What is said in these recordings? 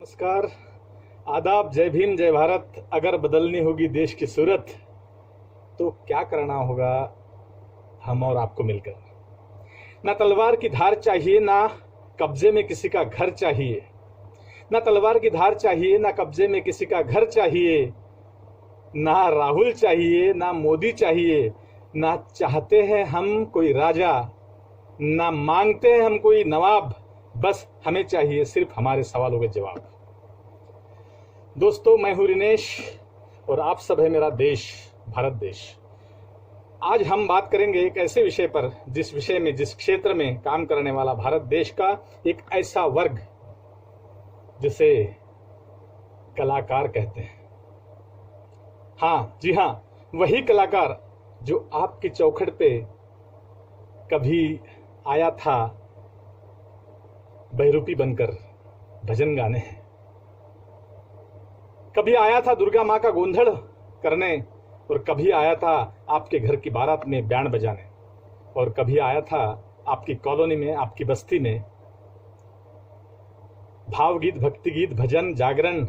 नमस्कार, आदाब, जय भीम, जय भारत। अगर बदलनी होगी देश की सूरत तो क्या करना होगा हम और आपको मिलकर। ना तलवार की धार चाहिए, ना कब्जे में किसी का घर चाहिए। ना तलवार की धार चाहिए, ना कब्जे में किसी का घर चाहिए। ना राहुल चाहिए, ना मोदी चाहिए। ना चाहते हैं हम कोई राजा, ना मांगते हैं हम कोई नवाब। बस हमें चाहिए सिर्फ हमारे सवालों के जवाब। दोस्तों, मैं हूं रिनेश और आप सब है मेरा देश, भारत देश। आज हम बात करेंगे एक ऐसे विषय पर जिस विषय में, जिस क्षेत्र में काम करने वाला भारत देश का एक ऐसा वर्ग जिसे कलाकार कहते हैं। हाँ जी हाँ, वही कलाकार जो आपकी चौखट पे कभी आया था बहरूपी बनकर भजन गाने, कभी आया था दुर्गा माँ का गोंधड़ करने, और कभी आया था आपके घर की बारात में बैंड बजाने, और कभी आया था आपकी कॉलोनी में, आपकी बस्ती में भावगीत, भक्ति गीत, भजन, जागरण,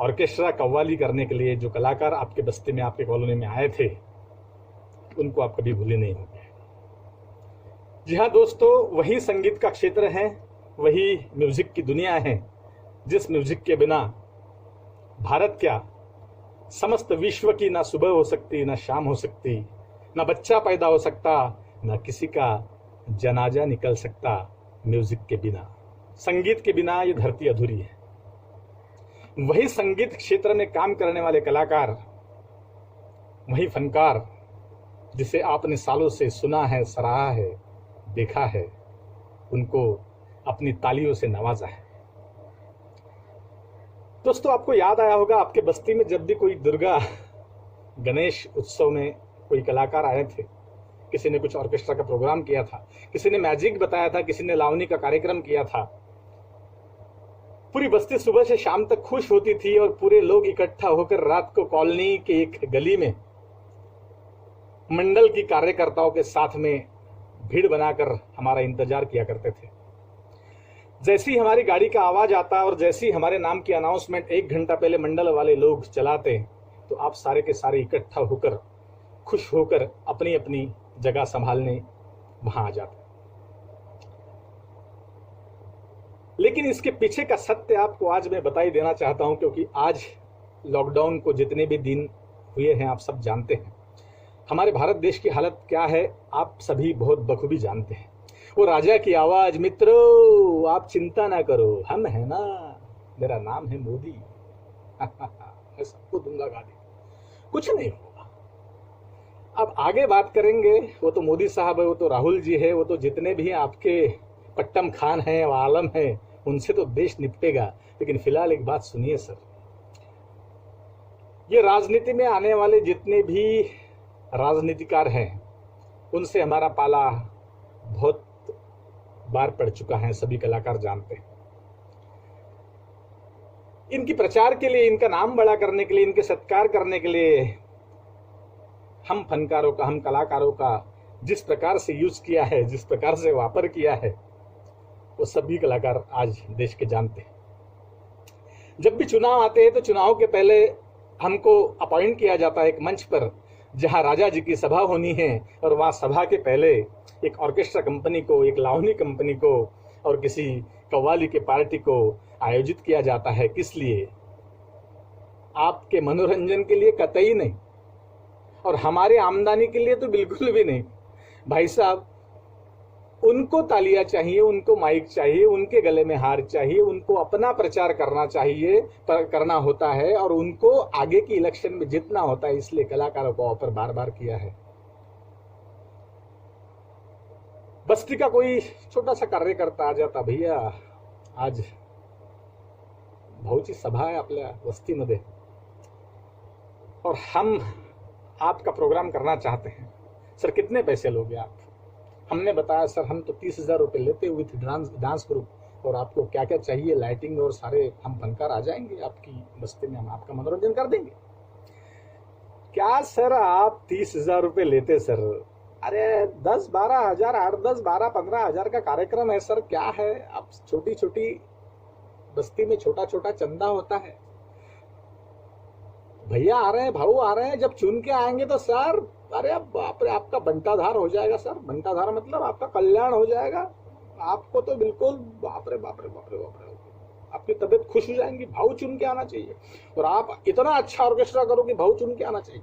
ऑर्केस्ट्रा, कव्वाली करने के लिए। जो कलाकार आपके बस्ती में, आपके कॉलोनी में आए थे, उनको आप कभी भूले नहीं होंगे। जी हाँ दोस्तों, वही संगीत का क्षेत्र है, वही म्यूजिक की दुनिया है जिस म्यूजिक के बिना भारत क्या, समस्त विश्व की ना सुबह हो सकती, ना शाम हो सकती, ना बच्चा पैदा हो सकता, ना किसी का जनाजा निकल सकता। म्यूजिक के बिना, संगीत के बिना ये धरती अधूरी है। वही संगीत क्षेत्र में काम करने वाले कलाकार, वही फनकार जिसे आपने सालों से सुना है, सराहा है, देखा है, उनको अपनी तालियों से नवाजा है। दोस्तों, आपको याद आया होगा, आपके बस्ती में जब भी कोई दुर्गा गणेश उत्सव में कोई कलाकार आए थे, किसी ने कुछ ऑर्केस्ट्रा का प्रोग्राम किया था, किसी ने मैजिक बताया था, किसी ने लावनी का कार्यक्रम किया था, पूरी बस्ती सुबह से शाम तक खुश होती थी और पूरे लोग इकट्ठा होकर रात को कॉलोनी के एक गली में मंडल की कार्यकर्ताओं के साथ में भीड़ बनाकर हमारा इंतजार किया करते थे। जैसी हमारी गाड़ी का आवाज आता और जैसी हमारे नाम की अनाउंसमेंट 1 घंटा पहले मंडल वाले लोग चलाते, तो आप सारे के सारे इकट्ठा होकर, खुश होकर अपनी अपनी जगह संभालने वहां आ जाते। लेकिन इसके पीछे का सत्य आपको आज मैं बता ही देना चाहता हूं, क्योंकि आज लॉकडाउन को जितने भी दिन हुए हैं आप सब जानते हैं। हमारे भारत देश की हालत क्या है आप सभी बहुत बखूबी जानते हैं। वो राजा की आवाज, मित्रों आप चिंता ना करो, हम है ना, मेरा नाम है मोदी, मैं सबको दूंगा गाली, कुछ नहीं होगा। अब आगे बात करेंगे, वो तो मोदी साहब है, वो तो राहुल जी है, वो तो जितने भी आपके पट्टम खान हैं, आलम है, उनसे तो देश निपटेगा। लेकिन फिलहाल एक बात सुनिए सर, ये राजनीति में आने वाले जितने भी राजनीतिकार हैं, उनसे हमारा पाला बहुत बार पड़ चुका है, सभी कलाकार जानते हैं। इनकी प्रचार के लिए, इनका नाम बड़ा करने के लिए, इनके सत्कार करने के लिए हम फनकारों का, हम कलाकारों का जिस प्रकार से यूज किया है, जिस प्रकार से वापर किया है, वो सभी कलाकार आज देश के जानते हैं। जब भी चुनाव आते हैं तो चुनाव के पहले हमको अपॉइंट किया जाता है एक मंच पर, जहां राजा जी की सभा होनी है, और वहां सभा के पहले एक ऑर्केस्ट्रा कंपनी को, एक लावनी कंपनी को और किसी कव्वाली के पार्टी को आयोजित किया जाता है। किस लिए? आपके मनोरंजन के लिए कतई नहीं, और हमारे आमदनी के लिए तो बिल्कुल भी नहीं। भाई साहब, उनको तालियां चाहिए, उनको माइक चाहिए, उनके गले में हार चाहिए, उनको अपना प्रचार करना चाहिए, करना होता है, और उनको आगे की इलेक्शन में जितना होता है। इसलिए कलाकारों को ऑफर बार बार किया है। बस्ती का कोई छोटा सा कार्यकर्ता आ जाता, भैया आज भाऊची सभा आहे आपल्या वस्तीमध्ये और हम आपका प्रोग्राम करना चाहते हैं, सर कितने पैसे लोगे आप? हमने बताया सर हम तो 30,000 रुपये लेते हुए विथ डांस ग्रुप, और आपको क्या क्या चाहिए, लाइटिंग और सारे हम फनकार आ जाएंगे आपकी बस्ती में, हम आपका मनोरंजन कर देंगे। क्या सर आप 30,000 रुपये लेते सर? अरे 10-12 हजार, 8-10-12-15 हजार का कार्यक्रम है सर, क्या है? आप छोटी छोटी बस्ती में छोटा छोटा चंदा होता है। भैया आ रहे हैं, भाऊ आ रहे हैं, जब चुन के आएंगे तो सर, अरे अब बाप रे, आपका बंटाधार हो जाएगा सर। बंटाधार मतलब आपका कल्याण हो जाएगा। आपको तो बिल्कुल बाप रे बाप रे बाप रे बाप रे, आपकी तबीयत खुश हो जाएंगी। भाऊ चुन के आना चाहिए, और आप इतना अच्छा ऑर्केस्ट्रा करो कि भाऊ चुन के आना चाहिए।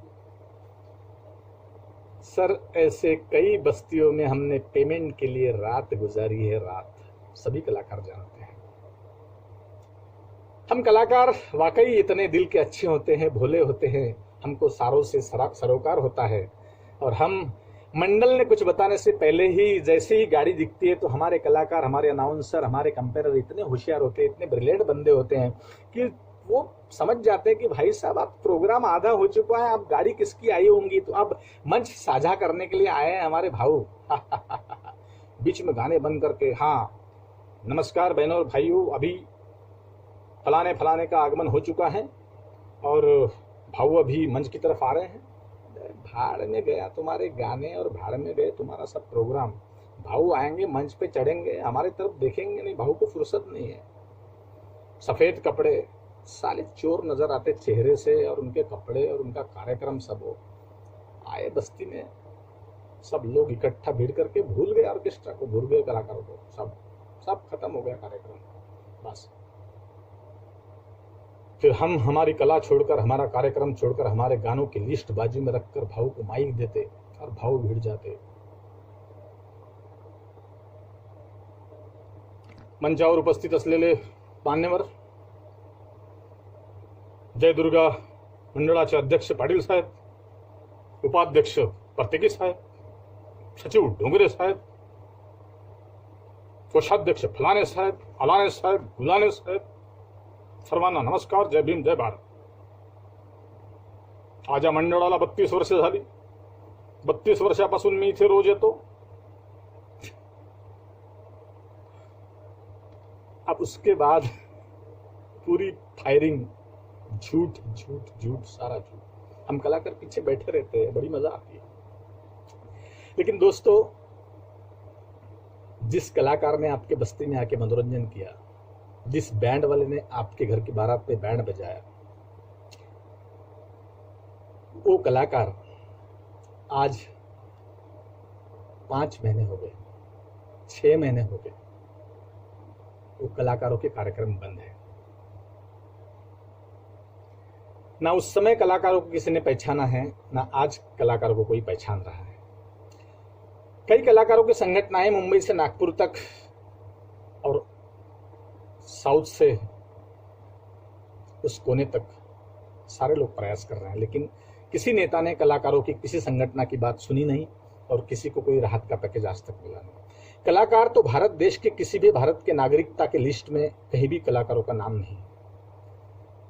सर ऐसे कई बस्तियों में हमने पेमेंट के लिए रात गुजारी है, रात। सभी कलाकार जानते हैं। हम कलाकार वाकई इतने दिल के अच्छे होते हैं, भोले होते हैं, हमको सारों से सरोकार होता है। और हम मंडल ने कुछ बताने से पहले ही जैसे ही गाड़ी दिखती है तो हमारे कलाकार, हमारे अनाउंसर, हमारे कंपेरर इतने होशियार होते हैं, इतने ब्रिलियंट बंदे होते हैं कि वो समझ जाते हैं कि भाई साहब आप प्रोग्राम आधा हो चुका है, आप गाड़ी किसकी आई होंगी, तो आप मंच साझा करने के लिए आए हैं हमारे भाऊ। बीच में गाने बंद करके, हाँ नमस्कार बहनों और भाइयों, अभी फलाने फलाने का आगमन हो चुका है और भाऊ अभी मंच की तरफ आ रहे हैं। भाड़ में गया तुम्हारे गाने और भाड़ में गए तुम्हारा सब प्रोग्राम। भाऊ आएंगे, मंच पे चढ़ेंगे, हमारी तरफ देखेंगे नहीं, भाऊ को फुर्सत नहीं है। सफेद कपड़े, साले चोर नजर आते चेहरे से, और उनके कपड़े और उनका कार्यक्रम सब हो। आए बस्ती में, सब लोग इकट्ठा भीड़ करके भूल गए ऑर्केस्ट्रा को, भूल गए कलाकारों को, सब खत्म हो गया कार्यक्रम बस। फिर हम हमारी कला छोड़कर, हमारा कार्यक्रम छोड़कर, हमारे गानों की लिस्ट बाजू में रखकर भाऊ को माइक देते और भाऊ भिड़ जाते। मंचावर उपस्थित असलेले मान्यवर, जय दुर्गा मंडळाचे अध्यक्ष पाटील साहेब, उपाध्यक्ष परतेकी साहेब, सचिव डोंगरे साहेब, कोषाध्यक्ष फलाने साहेब, अलाने साहेब, गुलाने साहेब, सर्वांना नमस्कार, जय भीम, जय भारत। आज या मंडळाला 32 वर्ष झाली। 32 वर्षापासून मी इथे रोज येतो। अब उसके बाद पूरी फायरिंग, झूठ झूठ झूठ, सारा झूठ। हम कलाकार पीछे बैठे रहते हैं, बड़ी मजा आती है। लेकिन दोस्तों, जिस कलाकार ने आपके बस्ती में आके मनोरंजन किया, जिस बैंड वाले ने आपके घर की बारात पे बैंड बजाया, वो कलाकार आज 5 महीने हो गए, 6 महीने हो गए, वो कलाकारों के कार्यक्रम बंद है। ना उस समय कलाकारों को किसी ने पहचाना है, ना आज कलाकारों को कोई पहचान रहा है। कई कलाकारों की संगठनाएं मुंबई से नागपुर तक और साउथ से उस कोने तक सारे लोग प्रयास कर रहे हैं, लेकिन किसी नेता ने कलाकारों की किसी संगठन की बात सुनी नहीं और किसी को कोई राहत का पैकेज आज तक मिला नहीं। कलाकार तो भारत देश के किसी भी भारत के नागरिकता के लिस्ट में कहीं भी कलाकारों का नाम नहीं।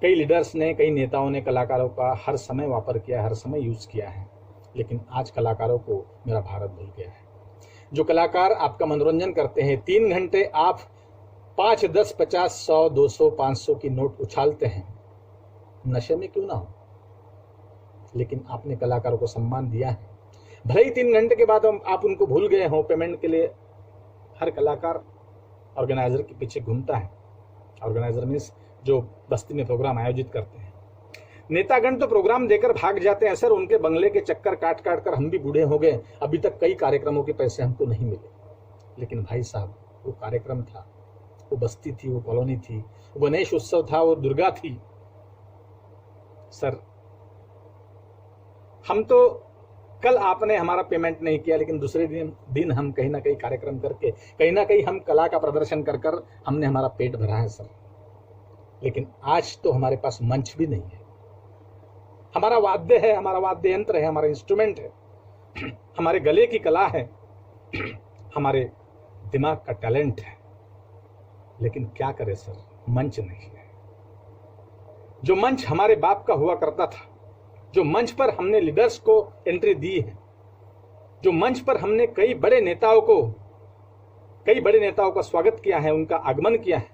कई लीडर्स ने, कई नेताओं ने कलाकारों का हर समय वापर किया, हर समय यूज किया है, लेकिन आज कलाकारों को मेरा भारत भूल गया है। जो कलाकार आपका मनोरंजन करते हैं, 3 घंटे आप 5, 10, 50, 100, 200, 500 की नोट उछालते हैं, नशे में क्यों ना हो, लेकिन आपने कलाकारों को सम्मान दिया है। भले ही 3 घंटे के बाद आप उनको भूल गए हो। पेमेंट के लिए हर कलाकार ऑर्गेनाइजर के पीछे घूमता है। ऑर्गेनाइजर मीन्स जो बस्ती में प्रोग्राम आयोजित करते हैं। नेतागण तो प्रोग्राम देकर भाग जाते हैं सर, उनके बंगले के चक्कर काट काट कर हम भी बूढ़े हो गए, अभी तक कई कार्यक्रमों के पैसे हमको नहीं मिले। लेकिन भाई साहब, वो कार्यक्रम था, वो बस्ती थी, वो कॉलोनी थी, वो गणेश उत्सव था, वो दुर्गा थी। सर, हम तो कल आपने हमारा पेमेंट नहीं किया, लेकिन दूसरे दिन हम कहीं ना कहीं कार्यक्रम करके, कहीं ना कहीं हम कला का प्रदर्शन कर कर हमने हमारा पेट भरा है सर। लेकिन आज तो हमारे पास मंच भी नहीं है। हमारा वाद्य है, हमारा वाद्य यंत्र है, हमारा इंस्ट्रूमेंट है, हमारे गले की कला है, हमारे दिमाग का टैलेंट है, लेकिन क्या करें सर, मंच नहीं है। जो मंच हमारे बाप का हुआ करता था, जो मंच पर हमने लीडर्स को एंट्री दी है, जो मंच पर हमने कई बड़े नेताओं का स्वागत किया है, उनका आगमन किया है,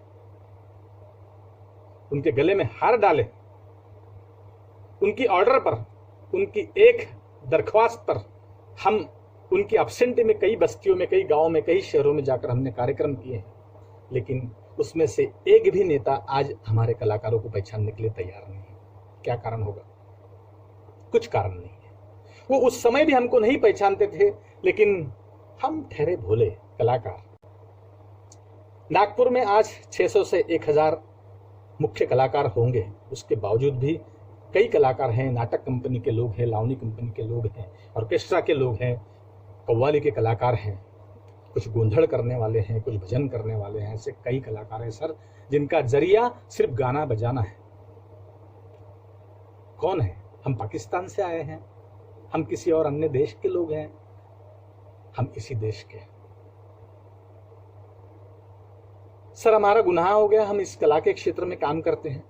उनके गले में हार डाले, उनकी ऑर्डर पर, उनकी एक दरख्वास्त पर हम उनकी एब्सेंटी में कई बस्तियों में, कई गांवों में, कई शहरों में जाकर हमने कार्यक्रम किए हैं। लेकिन उसमें से एक भी नेता आज हमारे कलाकारों को पहचानने के लिए तैयार नहीं है। क्या कारण होगा? कुछ कारण नहीं है। वो उस समय भी हमको नहीं पहचानते थे, लेकिन हम ठहरे भोले कलाकार। नागपुर में आज 600 से 1000 मुख्य कलाकार होंगे, उसके बावजूद भी कई कलाकार हैं, नाटक कंपनी के लोग हैं, लावनी कंपनी के लोग हैं, ऑर्केस्ट्रा के लोग हैं, कव्वाली के कलाकार हैं, कुछ गोंधड़ करने वाले हैं, कुछ भजन करने वाले हैं। ऐसे कई कलाकार हैं सर, जिनका जरिया सिर्फ गाना बजाना है। कौन है? हम पाकिस्तान से आए हैं? हम किसी और अन्य देश के लोग हैं? हम इसी देश के। सर, हमारा गुनाह हो गया, हम इस कला के क्षेत्र में काम करते हैं।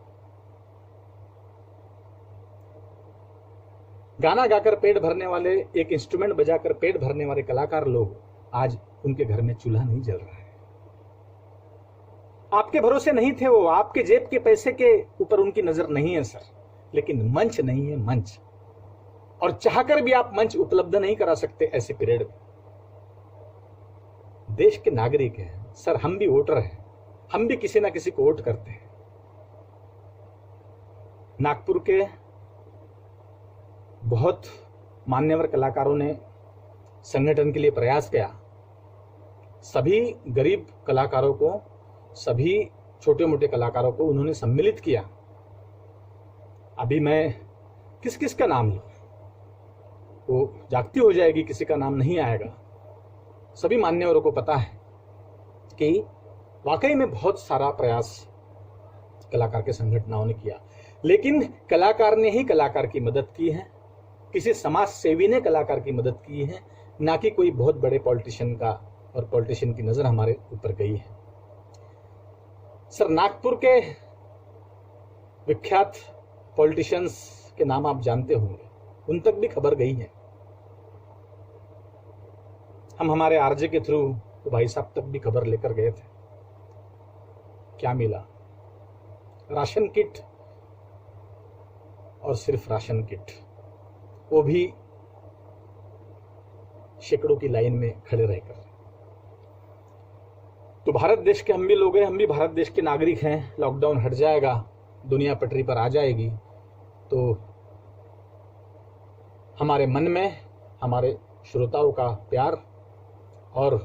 गाना गाकर पेट भरने वाले, एक इंस्ट्रूमेंट बजाकर पेट भरने वाले कलाकार लोग, आज उनके घर में चूल्हा नहीं जल रहा है। आपके भरोसे नहीं थे वो, आपके जेब के पैसे के ऊपर उनकी नजर नहीं है सर, लेकिन मंच नहीं है मंच, और चाहकर भी आप मंच उपलब्ध नहीं करा सकते ऐसे पीरियड में। देश के नागरिक हैं सर, हम भी वोटर हैं, हम भी किसी ना किसी को वोट करते हैं। नागपुर के बहुत मान्यवर कलाकारों ने संगठन के लिए प्रयास किया। सभी गरीब कलाकारों को, सभी छोटे मोटे कलाकारों को उन्होंने सम्मिलित किया। अभी मैं किस किस का नाम लूं, वो जागती हो जाएगी, किसी का नाम नहीं आएगा। सभी मान्यवरों को पता है कि वाकई में बहुत सारा प्रयास कलाकार के संगठनों ने किया, लेकिन कलाकार ने ही कलाकार की मदद की है, किसी समाज सेवी ने कलाकार की मदद की है, ना कि कोई बहुत बड़े पॉलिटिशियन का, और पॉलिटिशियन की नजर हमारे ऊपर गई है। सर, नागपुर के विख्यात पॉलिटिशियंस के नाम आप जानते होंगे, उन तक भी खबर गई है। हम हमारे आरजे के थ्रू तो भाई साहब तक भी खबर लेकर गए थे। क्या मिला? राशन किट, और सिर्फ राशन किट, वो भी सैकड़ों की लाइन में खड़े रहकर। तो भारत देश के हम भी लोग हैं, हम भी भारत देश के नागरिक हैं। लॉकडाउन हट जाएगा, दुनिया पटरी पर आ जाएगी, तो हमारे मन में हमारे श्रोताओं का प्यार, और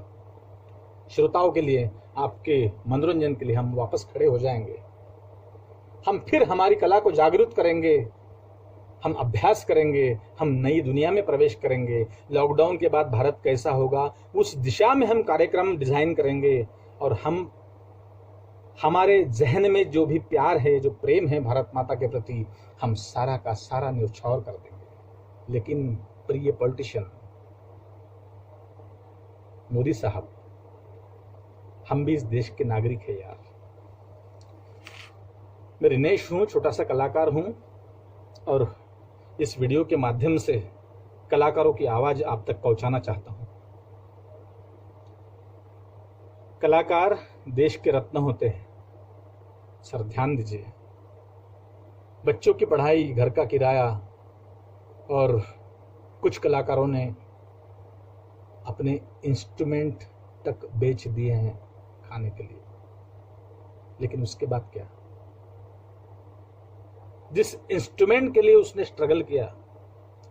श्रोताओं के लिए, आपके मनोरंजन के लिए हम वापस खड़े हो जाएंगे। हम फिर हमारी कला को जागरूक करेंगे, हम अभ्यास करेंगे, हम नई दुनिया में प्रवेश करेंगे। लॉकडाउन के बाद भारत कैसा होगा, उस दिशा में हम कार्यक्रम डिजाइन करेंगे, और हम हमारे जहन में जो भी प्यार है, जो प्रेम है भारत माता के प्रति, हम सारा का सारा न्यौछावर कर देंगे। लेकिन प्रिय पॉलिटिशियन मोदी साहब, हम भी इस देश के नागरिक हैं यार। मैं दिनेश हूं, छोटा सा कलाकार हूं, और इस वीडियो के माध्यम से कलाकारों की आवाज आप तक पहुंचाना चाहता हूं। कलाकार देश के रत्न होते हैं सर, ध्यान दीजिए। बच्चों की पढ़ाई, घर का किराया, और कुछ कलाकारों ने अपने इंस्ट्रूमेंट तक बेच दिए हैं खाने के लिए। लेकिन उसके बाद क्या? जिस इंस्ट्रूमेंट के लिए उसने स्ट्रगल किया,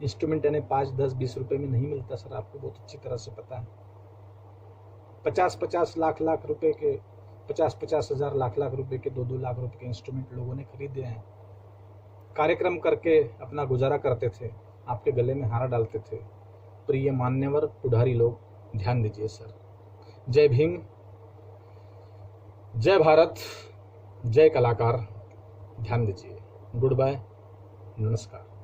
इंस्ट्रूमेंट यानी 5, 10, 20 रुपए में नहीं मिलता सर, आपको बहुत अच्छी तरह से पता है। 50-50 लाख रुपए के, 50-50 हजार लाख रुपए के, 2-2 लाख रुपए के इंस्ट्रूमेंट लोगों ने खरीदे हैं। कार्यक्रम करके अपना गुजारा करते थे, आपके गले में हार डालते थे। प्रिय मान्यवर पुढ़ारी लोग, ध्यान दीजिए सर। जय भीम, जय भारत, जय कलाकार। ध्यान दीजिए। गुड बाय, नमस्कार।